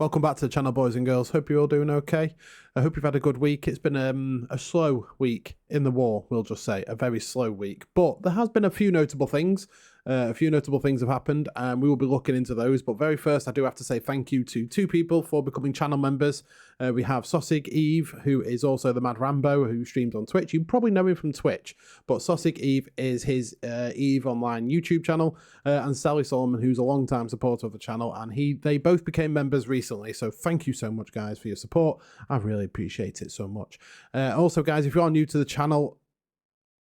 Welcome back to the channel, boys and girls. Hope you're all doing okay. I hope you've had a good week. It's been a slow week in the war, we'll just say. A very slow week. But there has been a few notable things. A few notable things have happened, and we will be looking into those. But very first, I do have to say thank you to two people for becoming channel members. We have Sausage Eve, who is also the Mad Rambo, who streams on Twitch. You probably know him from Twitch, but Sausage Eve is his Eve Online YouTube channel, and Sally Solomon, who's a long-time supporter of the channel, and they both became members recently. So thank you so much, guys, for your support. I really appreciate it so much. Also, guys, if you are new to the channel,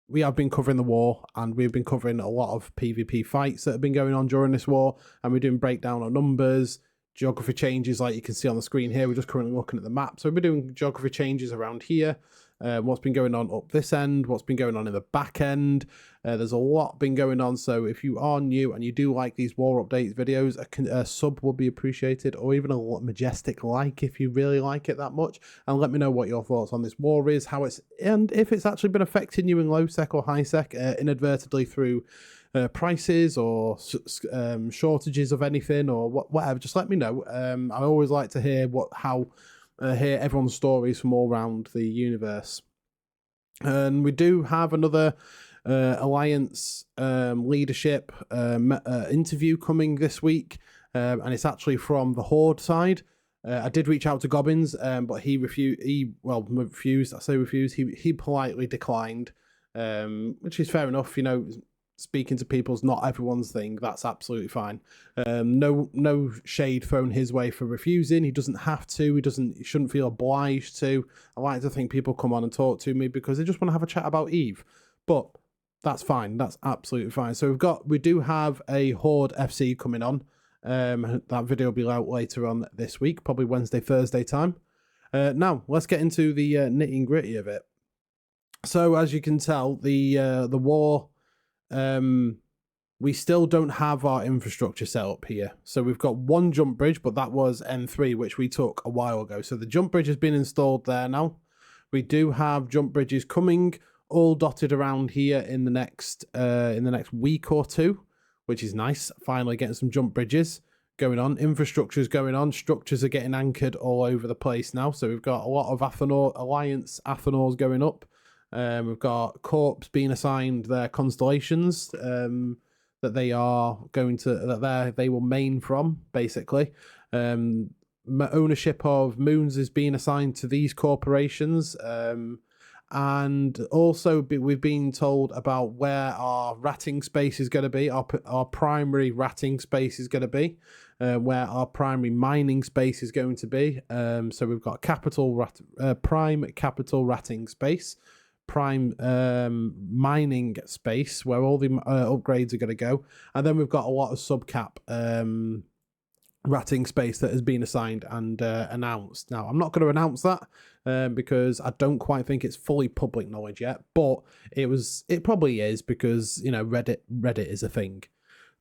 we have been covering the war, and we've been covering a lot of PvP fights that have been going on during this war, and we're doing breakdown on numbers, geography changes like you can see on the screen here. We're just currently looking at the map. So we've been doing geography changes around here, what's been going on up this end, what's been going on in the back end. There's a lot been going on. So if you are new and you do like these war updates videos, a sub will be appreciated, or even a majestic like if you really like it that much. And let me know what your thoughts on this war is, and if it's actually been affecting you in low sec or high sec inadvertently through prices or shortages of anything or whatever. Just let me know. I always like to hear hear everyone's stories from all around the universe. And we do have another Alliance leadership interview coming this week, and it's actually from the Horde side. I did reach out to Gobbins, but he refused. I say refused. He politely declined, which is fair enough. You know, speaking to people's not everyone's thing. That's absolutely fine. No shade thrown his way for refusing. He doesn't have to. He shouldn't feel obliged to. I like to think people come on and talk to me because they just want to have a chat about Eve. But that's fine. That's absolutely fine. So we do have a Horde FC coming on. That video will be out later on this week, probably Wednesday, Thursday time. Now let's get into the nitty gritty of it. So as you can tell, the war. We still don't have our infrastructure set up here. So we've got one jump bridge, but that was N3, which we took a while ago. So the jump bridge has been installed there now. We do have jump bridges coming, all dotted around here in the next week or two, which is nice. Finally getting some jump bridges going on. Infrastructure is going on. Structures are getting anchored all over the place now. So we've got a lot of Alliance Athenors going up. We've got Corps being assigned their constellations that they are going to they will main from, basically. Ownership of moons is being assigned to these corporations, and also we've been told about where our ratting space is going to be. Our primary ratting space is going to be, where our primary mining space is going to be. So we've got prime capital ratting space, prime mining space where all the upgrades are going to go, and then we've got a lot of subcap ratting space that has been assigned and announced. Now I'm not going to announce that because I don't quite think it's fully public knowledge yet, but it probably is because, you know, Reddit is a thing.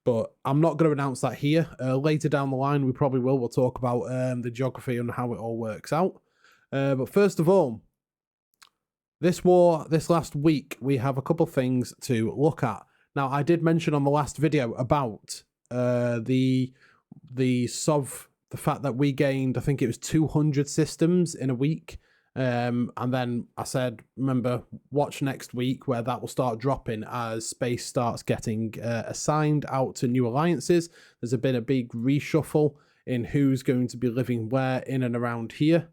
But I'm not going to announce that here. Later down the line we probably will. We'll talk about the geography and how it all works out. But first of all, this last week, we have a couple things to look at. Now, I did mention on the last video about the fact that we gained, I think it was 200 systems in a week. And then I said, remember, watch next week where that will start dropping as space starts getting assigned out to new alliances. There's been a big reshuffle in who's going to be living where in and around here.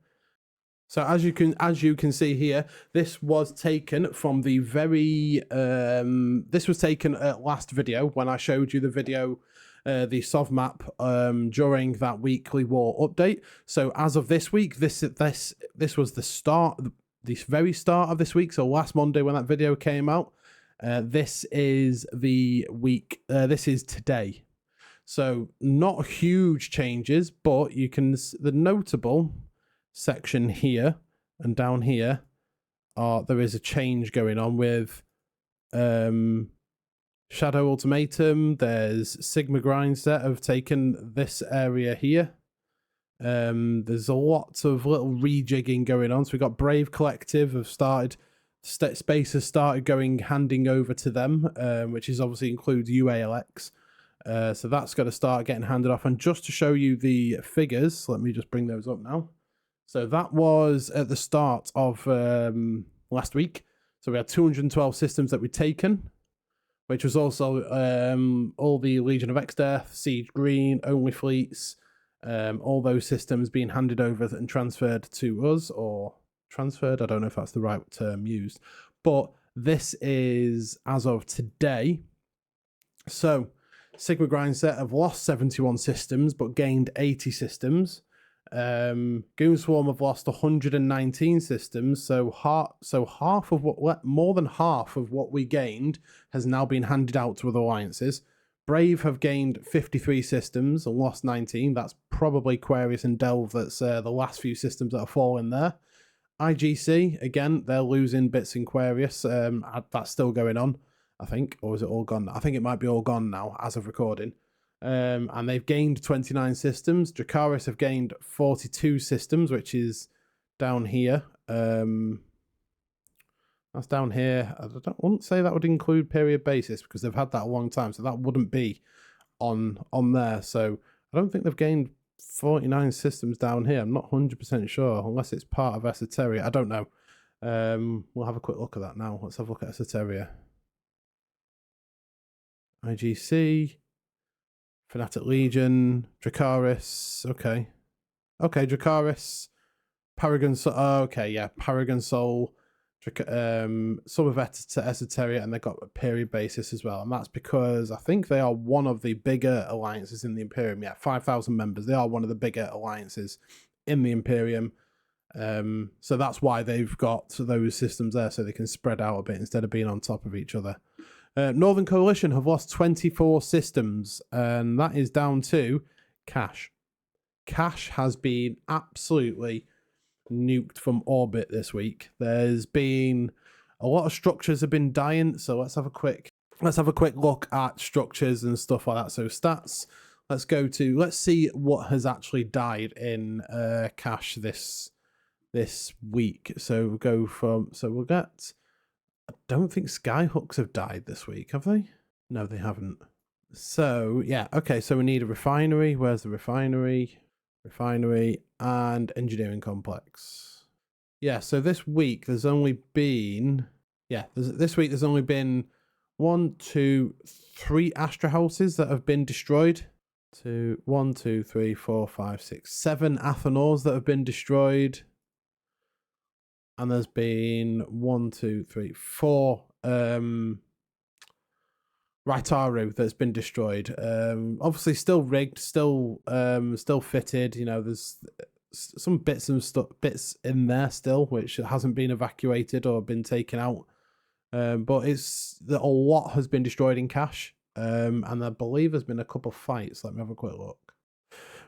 So as you can see here, this was taken from the this was taken at last video when I showed you the video, the SOV map during that weekly war update. So as of this week, this was the very start of this week. So last Monday when that video came out, this is the week. This is today. So not huge changes, but the notable section here and down here there is a change going on with Shadow Ultimatum. There's Sigma Grindset have taken this area here. There's a lot of little rejigging going on. So we've got Brave Collective have started, space has started handing over to them, which is obviously includes UALX. So that's going to start getting handed off. And just to show you the figures, let me just bring those up now. So that was at the start of last week. So we had 212 systems that we'd taken, which was also all the Legion of Exdeath, Siege Green, Only Fleets, all those systems being handed over and transferred to us, or transferred, I don't know if that's the right term used. But this is as of today. So Sigma Grind set have lost 71 systems, but gained 80 systems. Goonswarm have lost 119 systems, so half of what, more than half of what we gained has now been handed out to other alliances. Brave have gained 53 systems and lost 19. That's probably Aquarius and Delve. That's the last few systems that are falling there. IGC, again, they're losing bits in Aquarius. That's still going on, I think. Or is it all gone? I think it might be all gone now as of recording. And they've gained 29 systems. Dracarys have gained 42 systems, which is down here. That's down here. I wouldn't say that would include period basis because they've had that a long time, so that wouldn't be on there. So I don't think they've gained 49 systems down here. I'm not 100% sure, unless it's part of Esoteria. I don't know. We'll have a quick look at that now. Let's have a look at Esoteria. IGC, Fanatic Legion, Dracarys. Okay, Dracarys, Paragon Soul. Oh, okay, yeah, Paragon Soul. Some of Esoteria, and they got a period basis as well, and that's because I think they are one of the bigger alliances in the Imperium. Yeah, 5,000 members. They are one of the bigger alliances in the Imperium. So that's why they've got those systems there, so they can spread out a bit instead of being on top of each other. Northern Coalition have lost 24 systems, and that is down to cash. Cash has been absolutely nuked from orbit this week. There's been a lot of structures have been dying, so let's have a quick look at structures and stuff like that. So stats, let's see what has actually died in cash this week. So we'll get, I don't think skyhooks have died this week, have they? No, they haven't. So yeah, okay, so we need a refinery. Where's the refinery? Refinery and engineering complex. Yeah, so this week there's only been, there's only been 1, 2, 3 Astra houses that have been destroyed. 1, 2, 3, 4, 5, 6, 7 Athanors that have been destroyed. And there's been 1, 2, 3, 4 Raitaru that's been destroyed. Obviously still rigged, still fitted. You know, there's some bits in there still which hasn't been evacuated or been taken out. But a lot has been destroyed in cash. And I believe there's been a couple of fights. Let me have a quick look.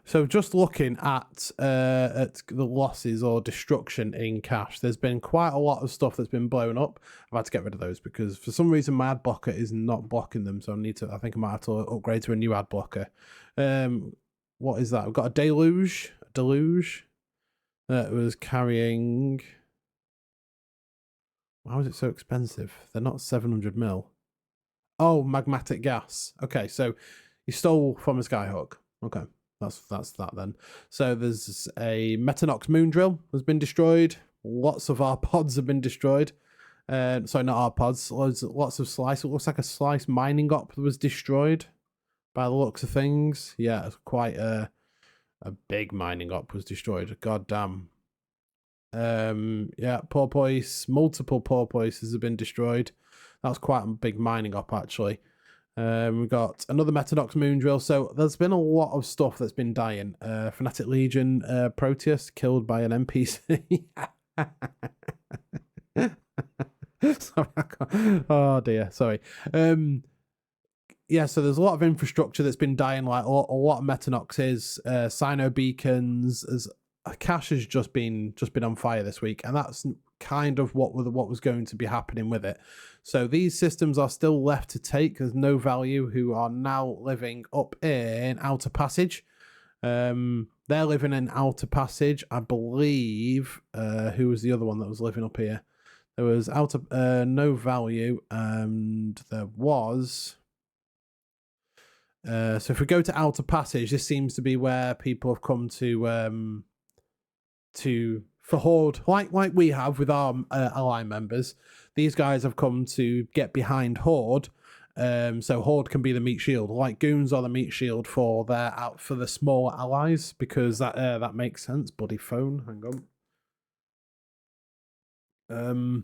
So just looking at the losses or destruction in cash, there's been quite a lot of stuff that's been blown up. I've had to get rid of those because for some reason my ad blocker is not blocking them. So I think I might have to upgrade to a new ad blocker. What is that? We've got a deluge that was carrying. Why was it so expensive? They're not 700 mil. Oh, magmatic gas. Okay, so you stole from a Skyhawk. Okay. That's that then. So there's a Metanox moon drill has been destroyed. Lots of our pods have been destroyed. Sorry, not our pods. Lots of slice. It looks like a slice mining op was destroyed by the looks of things. Yeah, it's quite a big mining op was destroyed. God damn. Yeah, porpoise. Multiple porpoises have been destroyed. That's quite a big mining op actually. We've got another Metanox moon drill. So there's been a lot of stuff that's been dying. Fanatic Legion Proteus killed by an NPC. Sorry, oh dear, sorry. Yeah, so there's a lot of infrastructure that's been dying, like a lot of Metanoxes, Cyno beacons. Cash has just been on fire this week, and that's kind of what was going to be happening with it. So these systems are still left to take. There's no value who are now living up in Outer Passage. They're living in Outer Passage. I believe who was the other one that was living up here? There was no value, and there was So if we go to Outer Passage, this seems to be where people have come to for Horde, like we have with our ally members. These guys have come to get behind Horde, so Horde can be the meat shield. Like goons are the meat shield for the smaller allies, because that makes sense. Buddy phone, hang on.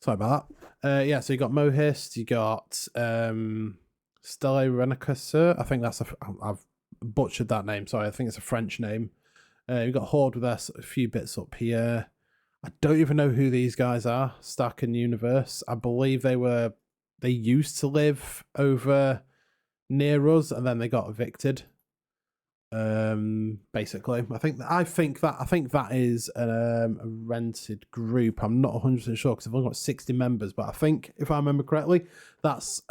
Sorry about that. Yeah, so you got Mohist, you got Stella Renicusser. I think that's I've butchered that name. Sorry, I think it's a French name. You've got Horde with us, a few bits up here. I don't even know who these guys are. Stack and Universe. I believe they used to live over near us, and then they got evicted. Basically, I think that is a rented group. I'm not 100% sure because I've only got 60 members, but I think if I remember correctly, that's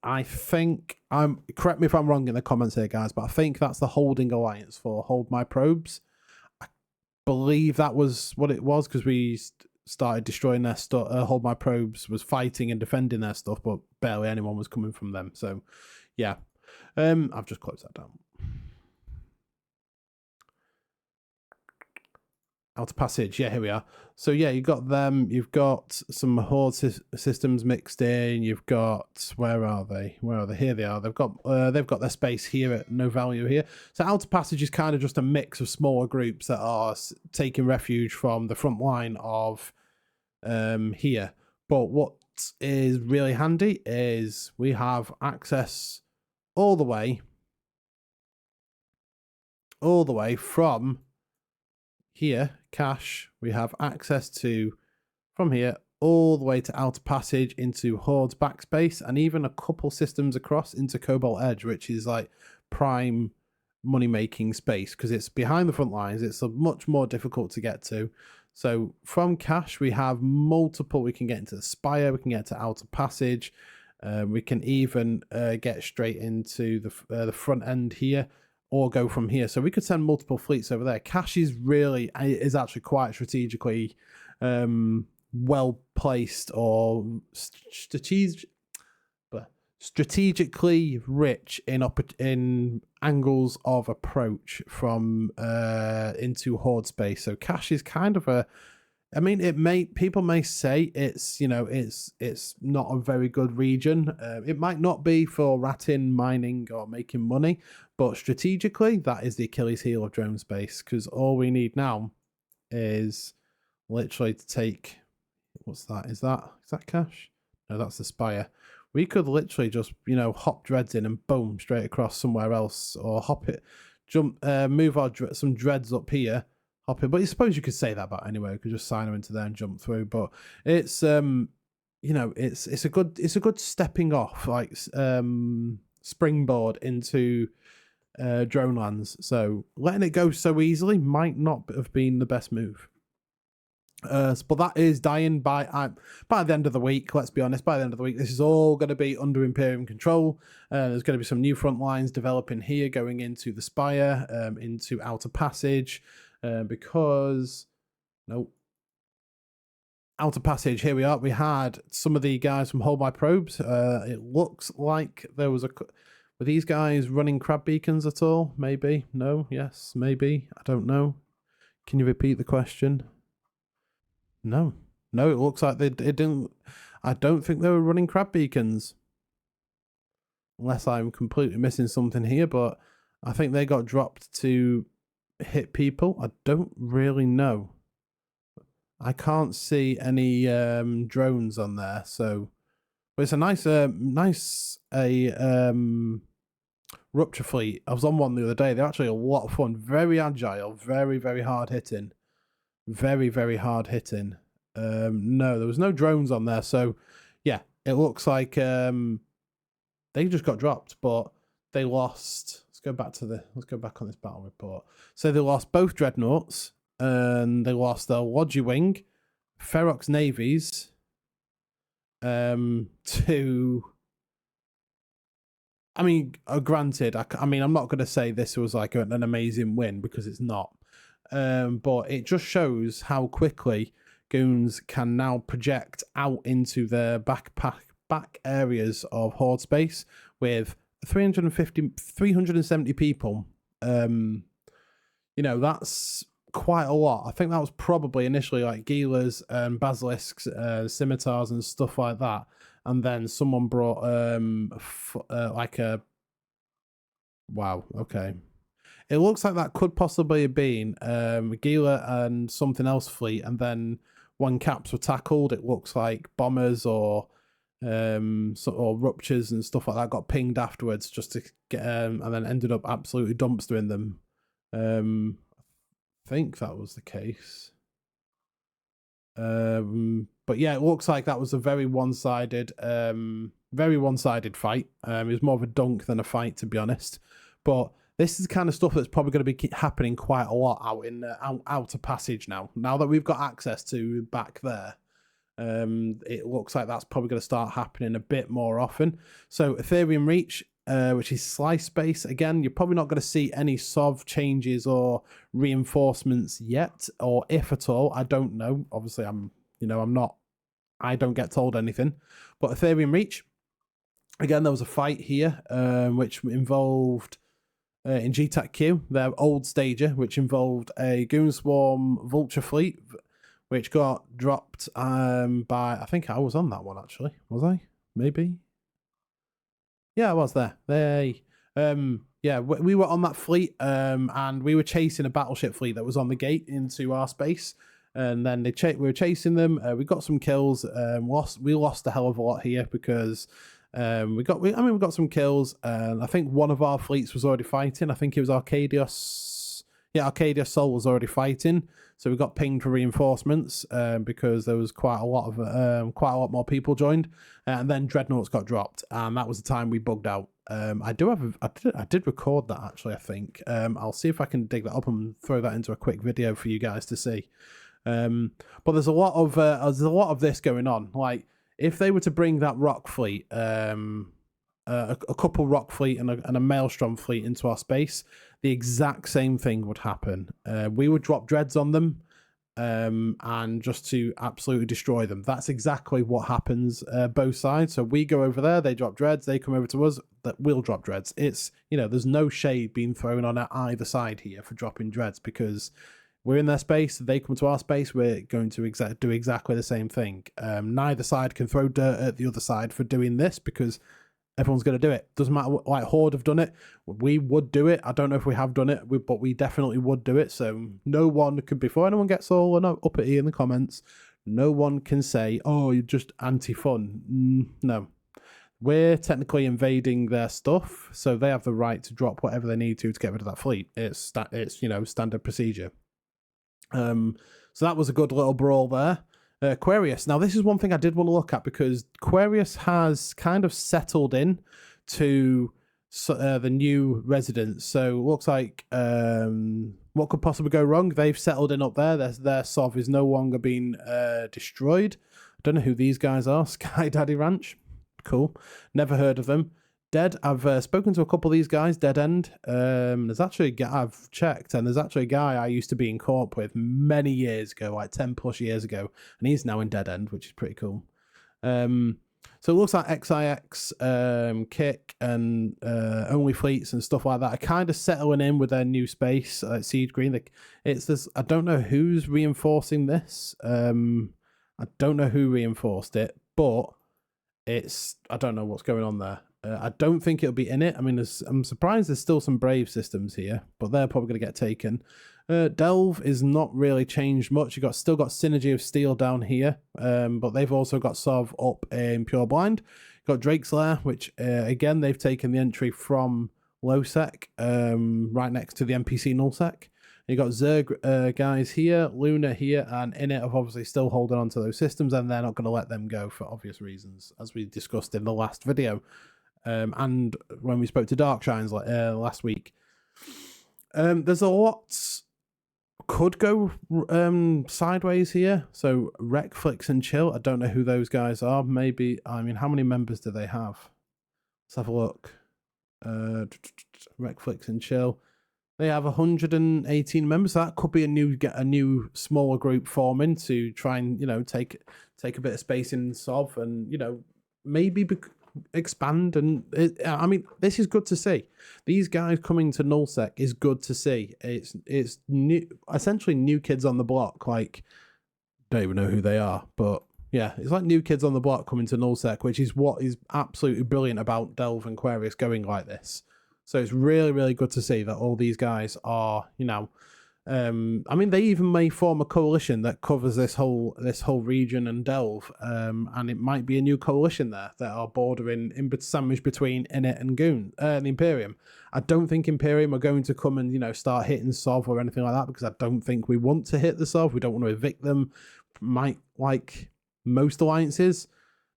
I think correct me if I'm wrong in the comments here, guys, but I think that's the Holding Alliance for Hold My Probes. I believe that was what it was, because we started destroying their stuff. Hold My Probes was fighting and defending their stuff, but barely anyone was coming from them. So yeah, I've just closed that down. Outer Passage, yeah, here we are. So yeah, you've got them. You've got some Horde systems mixed in. You've got, where are they? Where are they? Here they are. They've got their space here at no value here. So Outer Passage is kind of just a mix of smaller groups that are taking refuge from the front line of here. But what is really handy is we have access all the way from here, cache, we have access to from here all the way to Outer Passage into Horde's backspace, and even a couple systems across into Cobalt Edge, which is like prime money making space because it's behind the front lines. It's much more difficult to get to. So from cache, we have multiple. We can get into the Spire, we can get to Outer Passage, we can even get straight into the front end here, or go from here. So we could send multiple fleets over there. Cache is actually quite strategically well placed, or strategically rich in angles of approach from into Horde space. So cache is kind of a, I mean, people may say it's not a very good region. It might not be for ratting, mining, or making money, but strategically, that is the Achilles heel of drone space, because all we need now is literally to take, what's that? Is that cache? No, that's the Spire. We could literally just, hop dreads in and boom, straight across somewhere else, or move some dreads up here, hop in. But I suppose you could say that about anywhere. We could just sign them into there and jump through. But it's it's a good stepping off, like springboard into dronelands. So letting it go so easily might not have been the best move. But that is dying by the end of the week. Let's be honest, by the end of the week, this is all going to be under Imperium control. There's going to be some new front lines developing here, going into the Spire, into Outer Passage, because Outer Passage, here we are. We had some of the guys from Hold My Probes. It looks like there was were these guys running crab beacons at all? Maybe? No? Yes? Maybe? I don't know. Can you repeat the question? No, it looks like it didn't. I don't think they were running crab beacons, unless I'm completely missing something here. But I think they got dropped to hit people. I don't really know. I can't see any drones on there, so but it's a nice Rupture fleet. I was on one the other day. They're actually a lot of fun. Very agile. Very, very hard hitting. Very, very hard hitting. No, there was no drones on there. So, yeah, it looks like they just got dropped, but they lost. Let's go back on this battle report. So they lost both dreadnoughts, and they lost their Logi Wing, Ferox navies, to. I mean, granted, I mean, I'm not going to say this was like an amazing win, because it's not. But it just shows how quickly goons can now project out into the back areas of Horde space with 370 people. You know, that's quite a lot. I think that was probably initially like Gilas and basilisks, scimitars and stuff like that. And then someone brought like a... Wow, okay. It looks like that could possibly have been Gila and something else fleet, and then when caps were tackled, it looks like bombers or ruptures and stuff like that got pinged afterwards just to get and then ended up absolutely dumpstering them. I think that was the case. But yeah, it looks like that was a very one-sided fight. It was more of a dunk than a fight, to be honest. But this is the kind of stuff that's probably going to be happening quite a lot out in outer passage now. Now that we've got access to back there, it looks like that's probably going to start happening a bit more often. So Ethereum Reach, which is slice space, again, you're probably not going to see any SOV changes or reinforcements yet, or if at all, I don't know. Obviously, I don't get told anything. But Ethereum Reach, again, there was a fight here, which involved in GTAC Q, their old stager, which involved a Goon Swarm Vulture fleet, which got dropped by... I think I was on that one, actually. Was I? Maybe? Yeah, I was there. Yeah, we were on that fleet, and we were chasing a battleship fleet that was on the gate into our space. And then we were chasing them. We got some kills. We lost a hell of a lot here because... we got some kills, and I think one of our fleets was already fighting. I think it was Arcadius. Yeah, Arcadius Sol was already fighting, so we got pinged for reinforcements because there was quite a lot more people joined, and then Dreadnoughts got dropped, and that was the time we bugged out. I did record that actually. I think I'll see if I can dig that up and throw that into a quick video for you guys to see. But there's a lot of this going on, like. If they were to bring that rock fleet, a couple rock fleet and a maelstrom fleet into our space, the exact same thing would happen. We would drop dreads on them, and just to absolutely destroy them. That's exactly what happens both sides. So we go over there, they drop dreads, they come over to us, that we'll drop dreads. It's, there's no shade being thrown on at either side here for dropping dreads, because we're in their space, they come to our space, we're going to do exactly the same thing. Neither side can throw dirt at the other side for doing this, because everyone's going to do it. Doesn't matter, like Horde have done it, we would do it. I don't know if we have done it, but we definitely would do it. So no one can, before anyone gets all uppity in the comments, no one can say, oh, you're just anti-fun. No. We're technically invading their stuff, so they have the right to drop whatever they need to get rid of that fleet. It's standard procedure. So that was a good little brawl there. Aquarius. Now, this is one thing I did want to look at, because Aquarius has kind of settled in to the new residents. So it looks like what could possibly go wrong? They've settled in up there. Their SOV is no longer being destroyed. I don't know who these guys are. Sky Daddy Ranch. Cool. Never heard of them. Dead. I've spoken to a couple of these guys. Dead End. There's actually I've checked, and there's actually a guy I used to be in co-op with many years ago, like 10 plus years ago, and he's now in Dead End, which is pretty cool. So it looks like XIX, Kick, and Only Fleets and stuff like that are kind of settling in with their new space, like Siege Green. It's this. I don't know who's reinforcing this. I don't know who reinforced it, but I don't know what's going on there. I don't think it'll be in it. I mean, I'm surprised there's still some Brave systems here, but they're probably going to get taken. Delve is not really changed much. You've still got Synergy of Steel down here, but they've also got SOV up in Pure Blind. You've got Drake's Lair, which, again, they've taken the entry from Lowsec, right next to the NPC Nullsec. You've got Zerg guys here, Luna here, and Init are obviously still holding on to those systems, and they're not going to let them go for obvious reasons, as we discussed in the last video. And when we spoke to Darkshines last week. There's a lot could go sideways here. So Recflix and Chill, I don't know who those guys are. Maybe, I mean, how many members do they have? Let's have a look. Recflix and Chill. They have 118 members. So that could be a new smaller group forming to try and take a bit of space in SOV, and maybe expand. And I mean, this is good to see. These guys coming to nullsec is good to see. It's new, essentially new kids on the block. Like, don't even know who they are, but yeah, it's like new kids on the block coming to nullsec, which is what is absolutely brilliant about Delve and Quarius going like this. So it's really, really good to see that all these guys are, you know, I mean, they even may form a coalition that covers this whole region and Delve, and it might be a new coalition there that are bordering sandwiched between Init and the Imperium. I don't think Imperium are going to come and, you know, start hitting Sov or anything like that, because I don't think we want to hit the Sov. We don't want to evict them. Might, like most alliances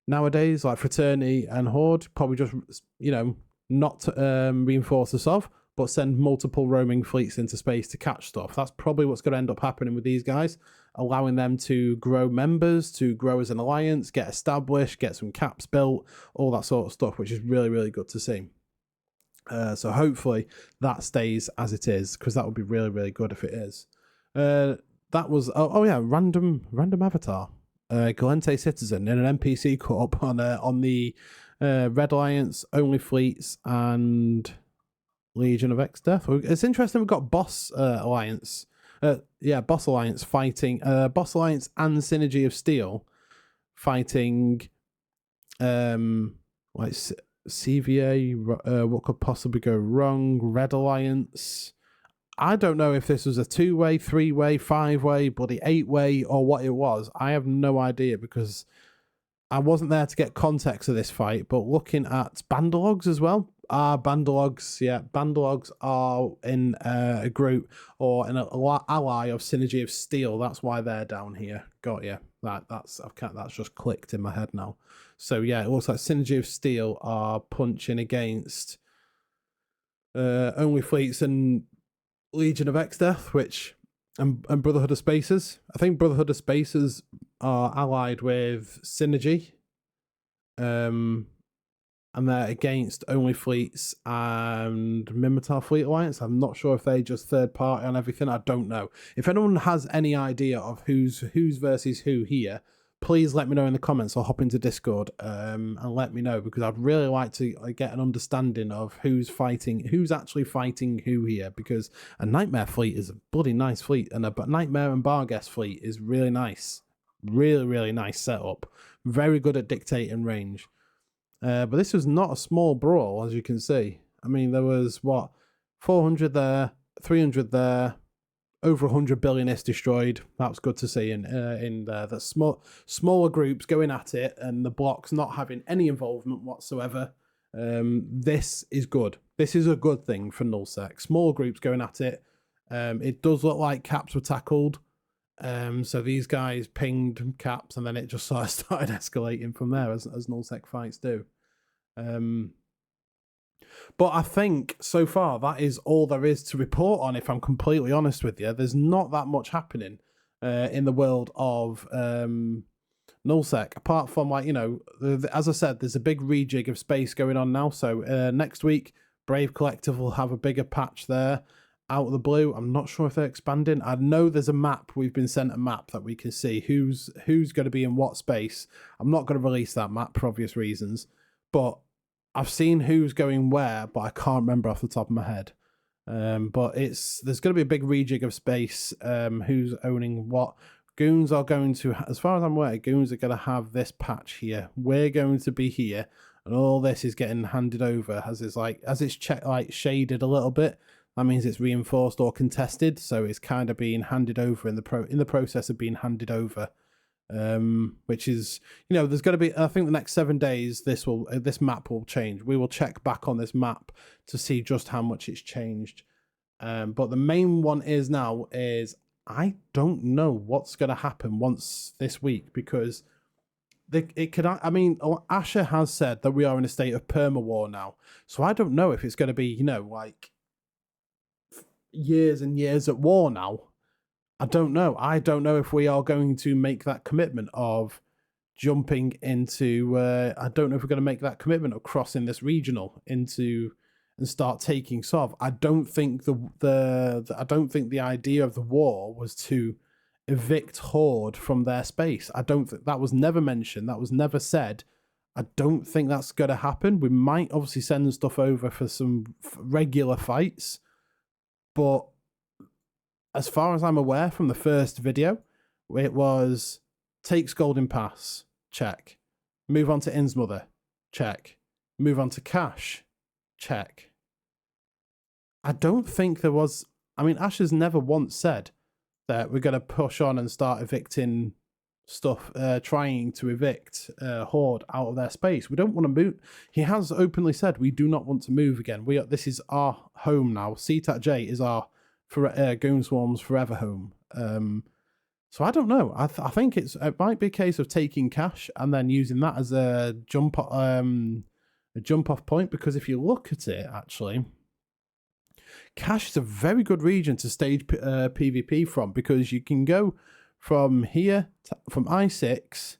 nowadays, like Fraternity and Horde, probably just, you know, not reinforce the Sov, but send multiple roaming fleets into space to catch stuff. That's probably what's going to end up happening with these guys, allowing them to grow members, to grow as an alliance, get established, get some caps built, all that sort of stuff, which is really, really good to see. So hopefully that stays as it is, because that would be really, really good if it is. That was, oh yeah, random avatar. Galente Citizen in an NPC co-op on the Red Alliance, Only Fleets, and Legion of Exdeath. It's interesting. We've got Boss Alliance. Boss Alliance fighting. Boss Alliance and Synergy of Steel fighting. Like CVA. What could possibly go wrong? Red Alliance. I don't know if this was a 2-way, 3-way, 5-way, bloody 8-way, or what it was. I have no idea, because I wasn't there to get context of this fight. But looking at Bandalogs as well. Bandalogs, yeah. Bandalogs are in a group or an ally of Synergy of Steel. That's why they're down here. Got you. That's just clicked in my head now. So yeah, it looks like Synergy of Steel are punching against Only Fleets and Legion of Exdeath, which and Brotherhood of Spacers. I think Brotherhood of Spacers are allied with Synergy. And they're against Only Fleets and Mimitar Fleet Alliance. I'm not sure if they just third party on everything. I don't know. If anyone has any idea of who's versus who here, please let me know in the comments or hop into Discord and let me know, because I'd really like to get an understanding of who's actually fighting who here, because a Nightmare fleet is a bloody nice fleet, and a Nightmare and Barghest fleet is really nice. Really, really nice setup. Very good at dictating range. But this was not a small brawl, as you can see. I mean, there was, 400 there, 300 there, over 100 billionists destroyed. That's good to see in there. The smaller groups going at it, and the blocks not having any involvement whatsoever. This is good. This is a good thing for nullsec. Small groups going at it. It does look like caps were tackled. So these guys pinged caps, and then it just sort of started escalating from there, as nullsec fights do. But I think so far that is all there is to report on, if I'm completely honest with you. There's not that much happening in the world of nullsec, apart from, like, you know, as I said, there's a big rejig of space going on now. So next week, Brave Collective will have a bigger patch there. Out of the blue, I'm not sure if they're expanding. I know there's a map. We've been sent a map that we can see who's going to be in what space. I'm not going to release that map for obvious reasons, but I've seen who's going where, but I can't remember off the top of my head. But there's going to be a big rejig of space. Who's owning what? Goons are going to, as far as I'm aware, Goons are going to have this patch here. We're going to be here, and all this is getting handed over as it's shaded a little bit. That means it's reinforced or contested, so it's kind of being handed over in the process of being handed over. Which is, you know, there's going to be, I think the next 7 days, this map will change. We will check back on this map to see just how much it's changed. But the main one is I don't know what's going to happen once this week, because Asher has said that we are in a state of perma war now. So I don't know if it's going to be, you know, like years and years at war now. I don't know. I don't know if we are going to make that commitment of jumping into. I don't know if we're going to make that commitment of crossing this regional into and start taking Sov. I don't think I don't think the idea of the war was to evict Horde from their space. I don't think that was never mentioned. That was never said. I don't think that's going to happen. We might obviously send stuff over for some regular fights, but as far as I'm aware from the first video, it was takes Golden Pass, check. Move on to Innsmother, check. Move on to Cash, check. I don't think there was... I mean, Ash has never once said that we're going to push on and start evicting stuff, trying to evict Horde out of their space. We don't want to move. He has openly said we do not want to move again. This is our home now. CTAT-J is our Goon Swarm's forever home. So I don't know. I think it might be a case of taking Cash and then using that as a jump off point, because if you look at it, actually, Cash is a very good region to stage PvP from, because you can go from here, from I6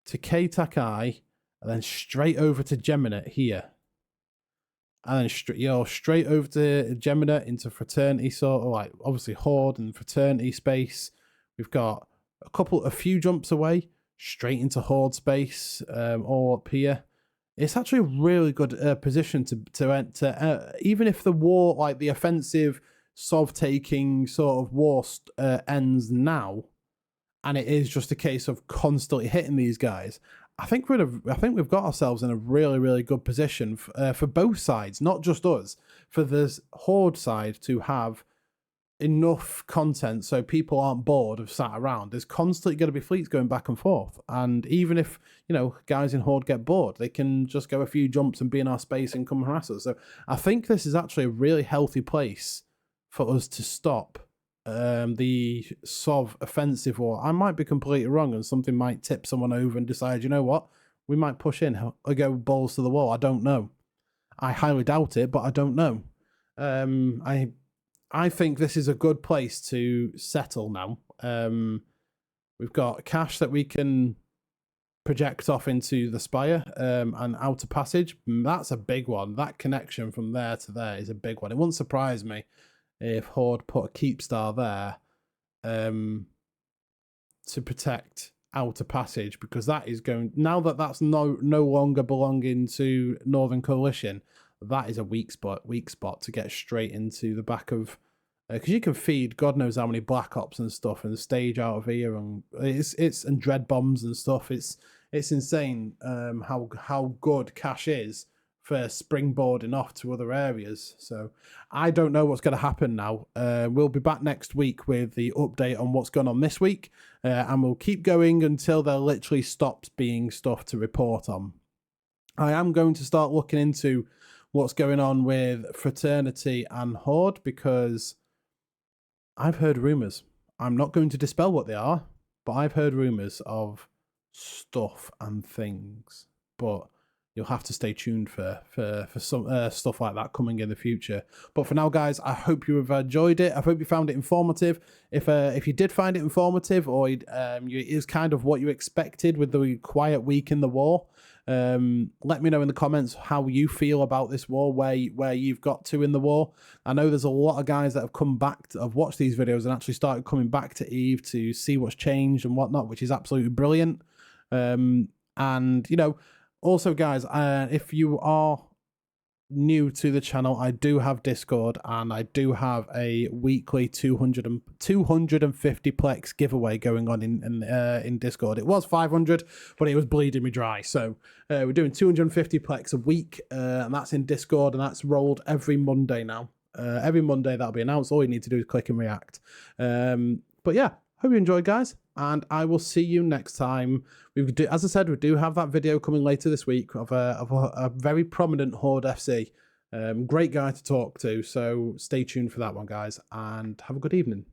to K-Tak-I, and then straight over to Geminate here. And then straight over to Geminate into Fraternity, sort of like, obviously Horde and Fraternity space. We've got a few jumps away, straight into Horde space, all up here. It's actually a really good position to even if the war, like the offensive, Sov-taking sort of war ends now, and it is just a case of constantly hitting these guys. I think we've got ourselves in a really, really good position for both sides, not just us. For the Horde side to have enough content so people aren't bored of sat around. There's constantly going to be fleets going back and forth, and even if, you know, guys in Horde get bored, they can just go a few jumps and be in our space and come harass us. So I think this is actually a really healthy place for us to stop the Sov offensive war. I might be completely wrong, and something might tip someone over and decide, you know what, we might push in or go balls to the wall. I don't know. I highly doubt it, but I don't know. I think this is a good place to settle now. We've got Cash that we can project off into the Spire and Outer Passage. That's a big one. That connection from there to there is a big one. It wouldn't surprise me if Horde put a Keep Star there to protect Outer Passage, because that is going... Now that that's no longer belonging to Northern Coalition, that is a weak spot to get straight into the back of... Because you can feed God knows how many Black Ops and stuff and stage out of here, and and dread bombs and stuff. It's insane how good Cash is for springboarding off to other areas. So I don't know what's going to happen now. We'll be back next week with the update on what's gone on this week, and we'll keep going until there literally stops being stuff to report on. I am going to start looking into what's going on with Fraternity and Horde, because I've heard rumours. I'm not going to dispel what they are, but I've heard rumours of stuff and things. But you'll have to stay tuned for some stuff like that coming in the future. But for now, guys, I hope you have enjoyed it. I hope you found it informative. If you did find it informative, or it is kind of what you expected with the quiet week in the war, let me know in the comments how you feel about this war, where you've got to in the war. I know there's a lot of guys that have come back have watched these videos and actually started coming back to Eve to see what's changed and whatnot, which is absolutely brilliant. And you know, also guys, if you are new to the channel, I do have Discord, and I do have a weekly 250 plex giveaway going on in Discord. It was 500, but it was bleeding me dry. So we're doing 250 plex a week, and that's in Discord, and that's rolled every Monday now. Every Monday that'll be announced. All you need to do is click and react. But yeah, hope you enjoyed, guys, and I will see you next time. As I said, we do have that video coming later this week of a very prominent Horde FC. Great guy to talk to, so stay tuned for that one, guys, and have a good evening.